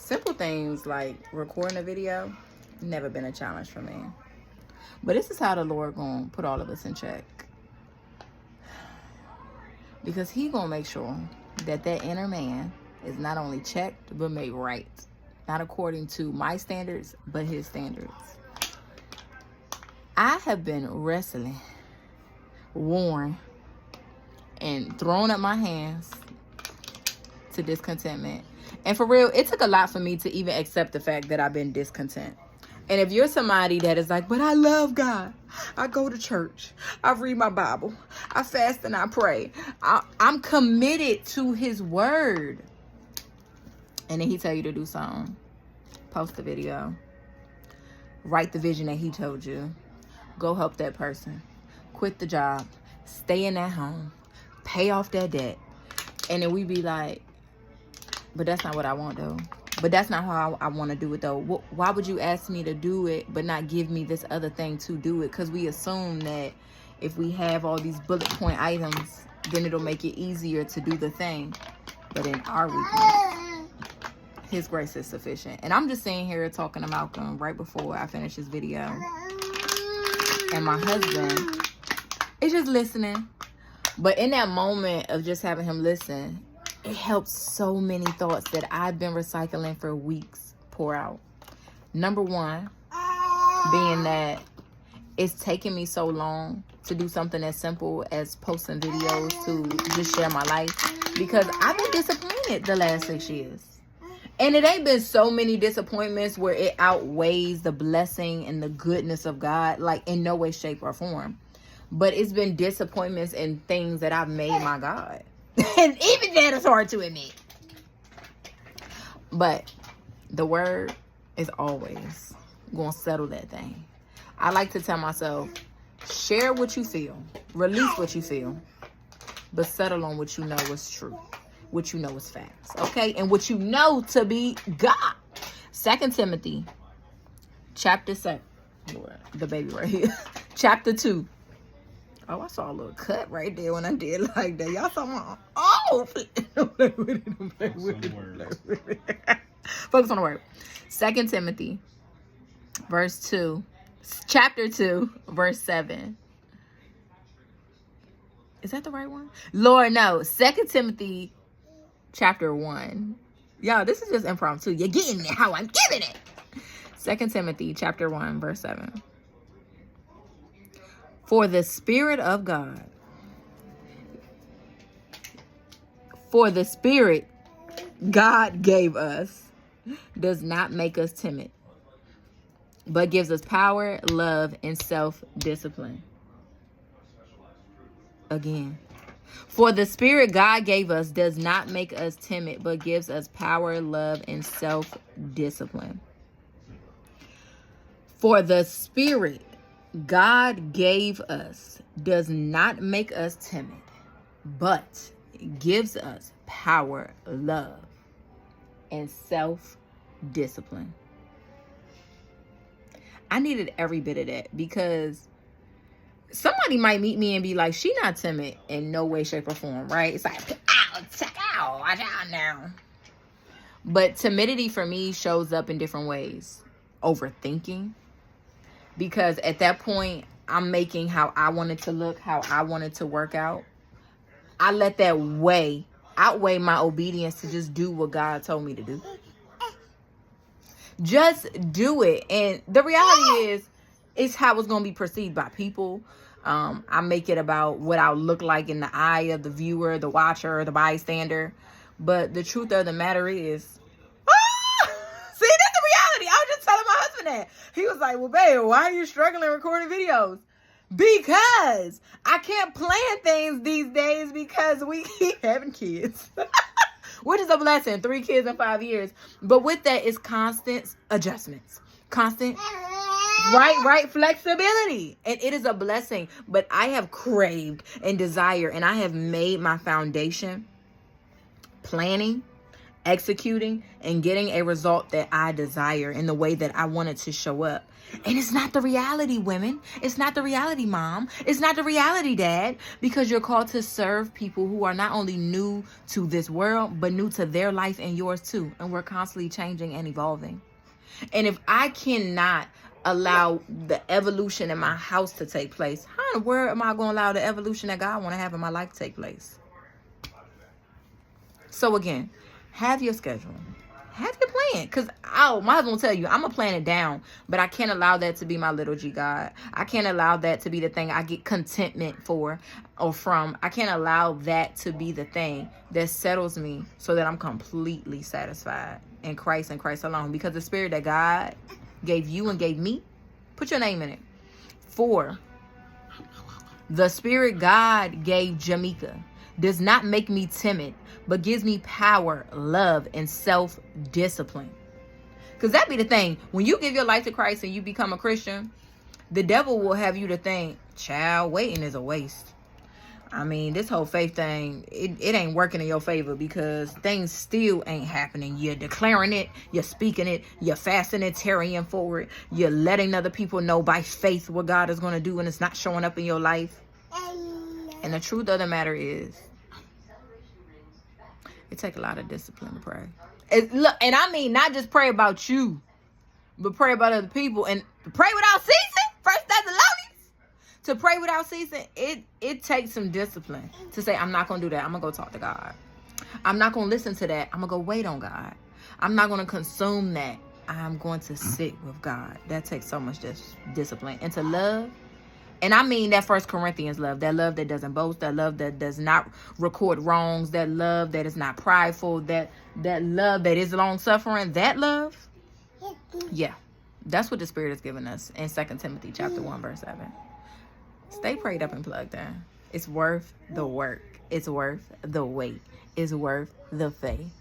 Simple things like recording a video, never been a challenge for me. But this is how the Lord gonna put all of us in check. Because he gonna make sure that inner man is not only checked, but made right. Not according to my standards, but his standards. I have been wrestling, worn, and thrown up my hands to discontentment. And for real, it took a lot for me to even accept the fact that I've been discontent. And if you're somebody that is like, but I love God, I go to church, I read my Bible, I fast and I pray, I'm committed to his word, and then he tell you to do something, post a video, write the vision that he told you, go help that person, quit the job, stay in that home, pay off that debt. And then we be like, but that's not what I want though. But that's not how I want to do it though. Why would you ask me to do it but not give me this other thing to do it? Because we assume that if we have all these bullet point items, then it'll make it easier to do the thing. But in our weakness, his grace is sufficient. And I'm just sitting here talking to Malcolm right before I finish this video. And my husband is just listening. But in that moment of just having him listen, it helped so many thoughts that I've been recycling for weeks pour out. Number one, being that it's taken me so long to do something as simple as posting videos to just share my life, because I've been disappointed the last 6 years. And it ain't been so many disappointments where it outweighs the blessing and the goodness of God, like in no way, shape, or form. But it's been disappointments and things that I've made my God. And even that is hard to admit. But the word is always going to settle that thing. I like to tell myself, share what you feel. Release what you feel. But settle on what you know is true. What you know is facts. Okay? And what you know to be God. 2 Timothy chapter 7. The baby right here. Chapter 2. Oh, I saw a little cut right there when I did like that. Y'all saw my... Oh! Focus on the word. 2 Timothy, verse 2. Chapter 2, verse 7. Is that the right one? Lord, no. 2 Timothy, chapter 1. Y'all, this is just impromptu. You're getting it how I'm giving it. 2 Timothy, chapter 1, verse 7. For the Spirit God gave us does not make us timid, but gives us power, love, and self-discipline. Again. For the Spirit God gave us does not make us timid, but gives us power, love, and self-discipline. For the Spirit God gave us does not make us timid, but gives us power, love, and self-discipline. I needed every bit of that, because somebody might meet me and be like, she not timid in no way, shape, or form, right? It's like, check out, watch out now. But timidity for me shows up in different ways. Overthinking. Because at that point, I'm making how I want it to look, how I want it to work out. I let that outweigh my obedience to just do what God told me to do. Just do it. And the reality is, it's how it's going to be perceived by people. I make it about what I'll look like in the eye of the viewer, the watcher, the bystander. But the truth of the matter is, see, that's the reality. I was just telling my husband that. He was like, well, babe, why are you struggling recording videos? Because I can't plan things these days because we keep having kids. Which is a blessing. 3 kids in 5 years. But with that is constant adjustments. Constant right flexibility. And it is a blessing. But I have craved and desired, and I have made my foundation planning executing and getting a result that I desire in the way that I want it to show up. And it's not the reality, women. It's not the reality, mom. It's not the reality, dad, because you're called to serve people who are not only new to this world, but new to their life and yours too. And we're constantly changing and evolving. And if I cannot allow the evolution in my house to take place, how in the world am I going to allow the evolution that God want to have in my life to take place? So again, have your schedule. Have your plan. Because my husband will tell you, I'm going to plan it down. But I can't allow that to be my little G God. I can't allow that to be the thing I get contentment for or from. I can't allow that to be the thing that settles me so that I'm completely satisfied in Christ and Christ alone. Because the spirit that God gave you and gave me, put your name in it. 4, the spirit God gave Jamaica does not make me timid, but gives me power, love, and self-discipline. Because that be the thing. When you give your life to Christ and you become a Christian, the devil will have you to think, child, waiting is a waste. I mean, this whole faith thing, it ain't working in your favor because things still ain't happening. You're declaring it, you're speaking it, you're fasting and tarrying for it. You're letting other people know by faith what God is going to do, and it's not showing up in your life. And the truth of the matter is, it takes a lot of discipline to pray. And I mean, not just pray about you, but pray about other people. And pray without ceasing. 1 Thessalonians. To pray without ceasing, it takes some discipline to say, I'm not going to do that. I'm going to go talk to God. I'm not going to listen to that. I'm going to go wait on God. I'm not going to consume that. I'm going to sit with God. That takes so much discipline. And to love. And I mean that 1 Corinthians love, that love that doesn't boast, that love that does not record wrongs, that love that is not prideful, that love that is long-suffering, that love, yeah, that's what the Spirit has given us in 2 Timothy chapter 1, verse 7. Stay prayed up and plugged in. It's worth the work. It's worth the wait. It's worth the faith.